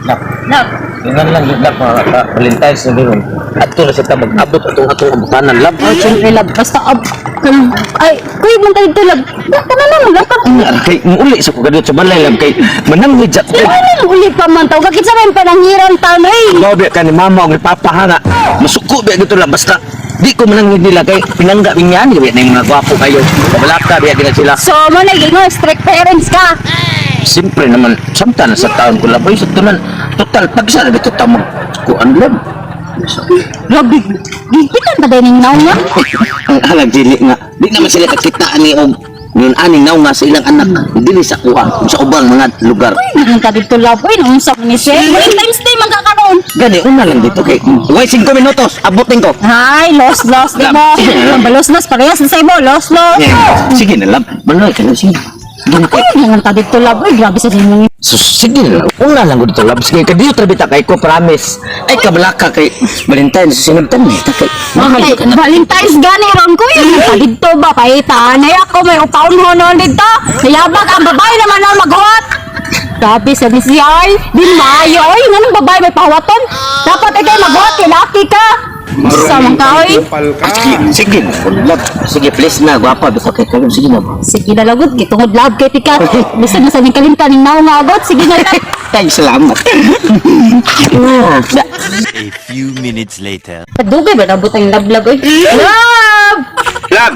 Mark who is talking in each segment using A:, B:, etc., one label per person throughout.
A: Nak,
B: Love.
A: ingan lang yun nak mga Valentine's na din. At ito na siya mag-abot atong abutanan lab.
B: Oh, siyempre, love. Basta, ay, kuya, man tayo ito, love. Baka na lang, love.
A: Kay uli sa kugadot sa balay lab kay manangit sa
B: Ano uli pa man tao? Kakit sa rin pananghiran taon, eh.
A: Gobe ka ni mama o ni papa ha nga. Masuko biya gito lang basta di ko manangit nila kay pinangga binyan biya na yung mga gwapo kayo. Kabalaka biya din sila.
B: So, mo naging strict parents ka.
A: Siyempre naman samta na sa taon ko laboy sa tunan. Total pag sa dito tamo ko ang lab.
B: Grabe, gigitan pa din yung naw niya.
A: Ang alag dili nga. Di naman sila kakitaan ni og yun aning naw nga sa ilang anak. Dili sa kuha sa ubang mga lugar.
B: Naging ka dito, love. Uy, nung sa ni Shay. Valentine's Day, magkakaroon.
A: Gani una lang dito kay. Wait 5 minutos abutin ko.
B: Hi, lost, di mo. Balos, parehas na sa'yo mo, lost.
A: Sige na lab. Banoy ka na sige. Doon kay
B: Uy, naging ka dito, love. Uy, grabe sa sinyo.
A: so, sige na. Una lang ko dito labs kay kadiyo trabita kay ko promise. Ay kabalaka kay Valentine's sunod tan ni takay.
B: Okay, Valentine's gani ron ko yun. Dito ba, paitaan. Ay ako, may upaon mo noon dito. Nayabag ang babae naman ang maghuwat. Grabe sa nisiyay. Di mayo. Oy, nanong babae may pahawaton. Dapat ikaw maghuwat, kilaki ka. Samang ka, oy.
A: Sige na. Lab. Sige please na gwapa bitaw kay kayo sige na.
B: Sige na lagod, kitungod love kay tika. Bisa na sa ning kalimtan ning naong nga agot. Sige na lang.
A: Tay salamat.
C: A few minutes later.
B: Dugay ba nabot ang love, oy? Love!
A: Lab.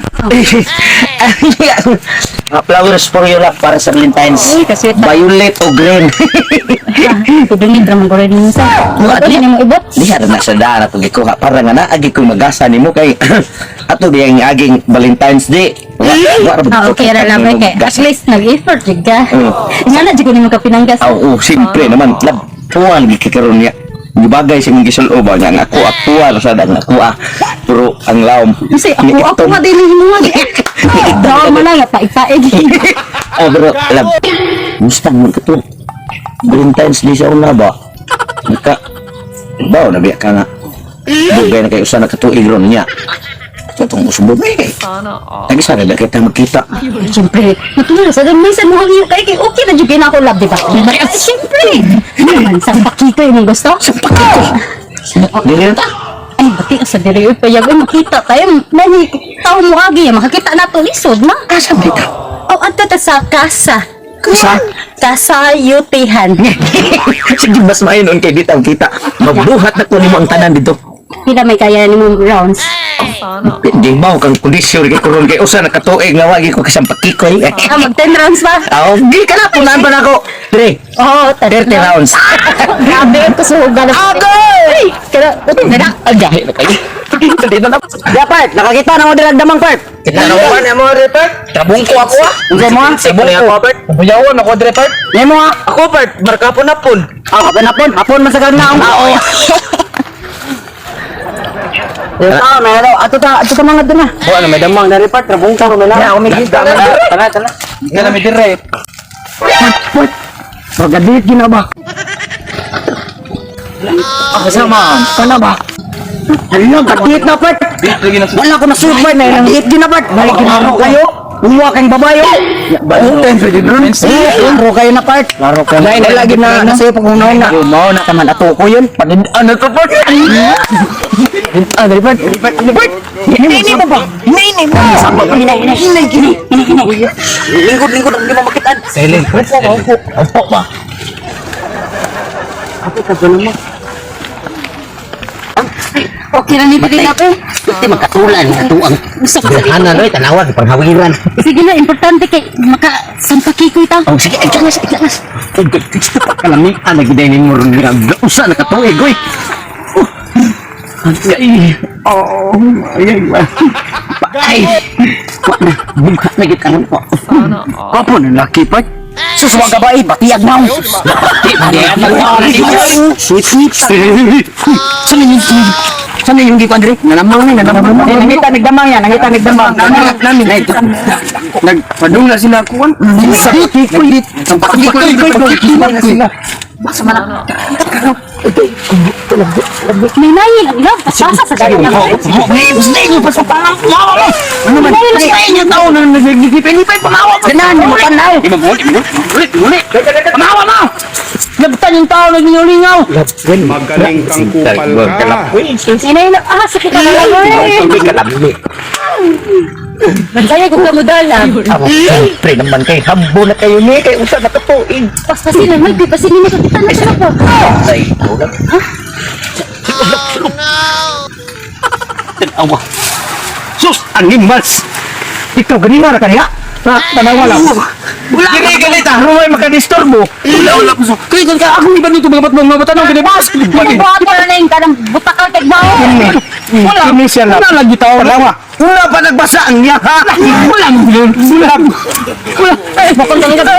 A: Flowers for you lab para sa Valentine's.
B: Uy, kasi
A: Violet o green.
B: tudungin ramang ko rin minsan. Ano ni mo ibot?
A: Diha na sa dara to gikuha para nga naagi ko magasa nimo kay ato biyang aging Valentine's Day.
B: Okay ra lang kay at least nag-effort jud ka. Nga na jud ko nimo kapinanggas.
A: Oo, siyempre naman lab. Tuwan gikikaroon niya. Gibagay sa mga gisulo ba nga ako aktual sa dang ako pero ang lawom.
B: Kasi ako nga dili mo nga. Daw mo na nga paitaig.
A: Pero lab. Musta mo ka to? Valentine's Day sa una ba? Naka baw na biya ka nga. Bugay na kayo sa nakatuig ron niya. Itong usubod na eh. Lagi sana na kita magkita.
B: Siyempre, natuloy sa dami sa mga iyo kay okay na jud na ako love, di ba? Siyempre. Naman sa pakito yung gusto.
A: Sa pakito. Dili na ta.
B: Ay, bati sa diri pa yago makita tayo. Nani tawo mo agi makakita na to lisod na.
A: Asa ba ka?
B: Oh, adto ta sa kasa.
A: Kasa?
B: Kasayutihan.
A: Sige mas mainon kay dito ang kita. Magbuhat na ko nimo ang tanan dito.
B: Pila may kaya ni mong rounds.
A: Di ba kang kondisyon kay kuron kay usa nakatuig nga wagi ko kasang pakikoy.
B: Mag 10 rounds pa.
A: Di ka na punan pa nako. 3.
B: Oh,
A: 30 rounds.
B: Grabe ko sa hugal.
A: Okay!
B: Kaya, na.
A: Agahe na kayo. Dito na.
D: Dapat, nakakita na mo damang part.
A: Kita na ko na mo report. Tabong ko ako ah.
D: Unsa mo?
A: Tabong ko part. Buyawan ako report.
D: Nemo ha?
A: Ako part. Marka po na pun.
D: Ah, hapon masagad na ako.
A: Oo.
D: Ah, may ano, ato ta mga dun na.
A: O ano may damang na report. Tabong ko na.
D: Ya, umigita na. Tana.
A: Nga na may dire.
D: Pagadilit gina ba?
A: Kasama.
D: Kana ba? Ano, katit na part. Wala ko na super na ilang hit gina part. Balik ginaro kayo. Umuha kayong babayo.
A: Ten for the drones.
D: Laro kayo na part. Laro kayo. Dahil lagi na nasa pag unahin na. Mau na taman ato ko yun.
A: Ano to part?
D: Ah, dari part. Ini mo ba? Ini mo. Sama pa hinay gini. Lingkod ang di mo makitaan.
A: Silent. Opo ba?
D: Ako ka ba naman?
B: Okay na ni Pili na po.
D: Ito magkatulan. Katuang.
B: Gusto ko sa
D: Hanan rin, tanawan. Panghawiran.
B: sige na, importante kay makasampakikoy ta.
D: Oh, sige, jalas. Gusto pa kalamitan. Nagdainin mo rin nila. Usa na katuig, oy. Ay, ayay ba? Ay, wak na. Buka na gitaran ko. Kapo na laki pa. Suswa ka ba eh, batiyag na ako. Sweet. Sana yung gipan diri? Nanamaw ni. Nangita nagdamang yan, Nagpadung na sila kuwan. Sa kikoy. Basta man.
B: May nayi lang love. Pasasa sa dali na.
D: Gusto pa sa pangang kumawa mo. Ano man? Gusto niyo tao na nagigipin-ipin pamawa mo. Ganahan mo tanaw. Uli. Pamawa mo. Labtan yung tao na ginyaw-lingaw.
E: Magaling kang kupal ka.
B: Inay na, sakit na lang eh.
A: Hindi ka lamli.
B: Kaya kung kamudal na.
A: Siyempre naman kay hambo na kayo ni, kay usa na katuig.
B: Paspasi na, may pipasi ni makakita na siya po.
A: Ay, ulam.
D: Tanawa. Sus, animals! Ikaw, ganina na kaniya? Ha? Tanawa lang. Wala ka ganita, rumay makadisturbo. Wala ko. Kaya ka, ako iba nito mga tanong, ganibas.
B: Buhat ka na yung kanang butakal tigbaw.
D: Wala. Wala lagi tao. Wala pa nagbasa ang niya, ha? Wala. Wala. Wala. Ay, bakal ka.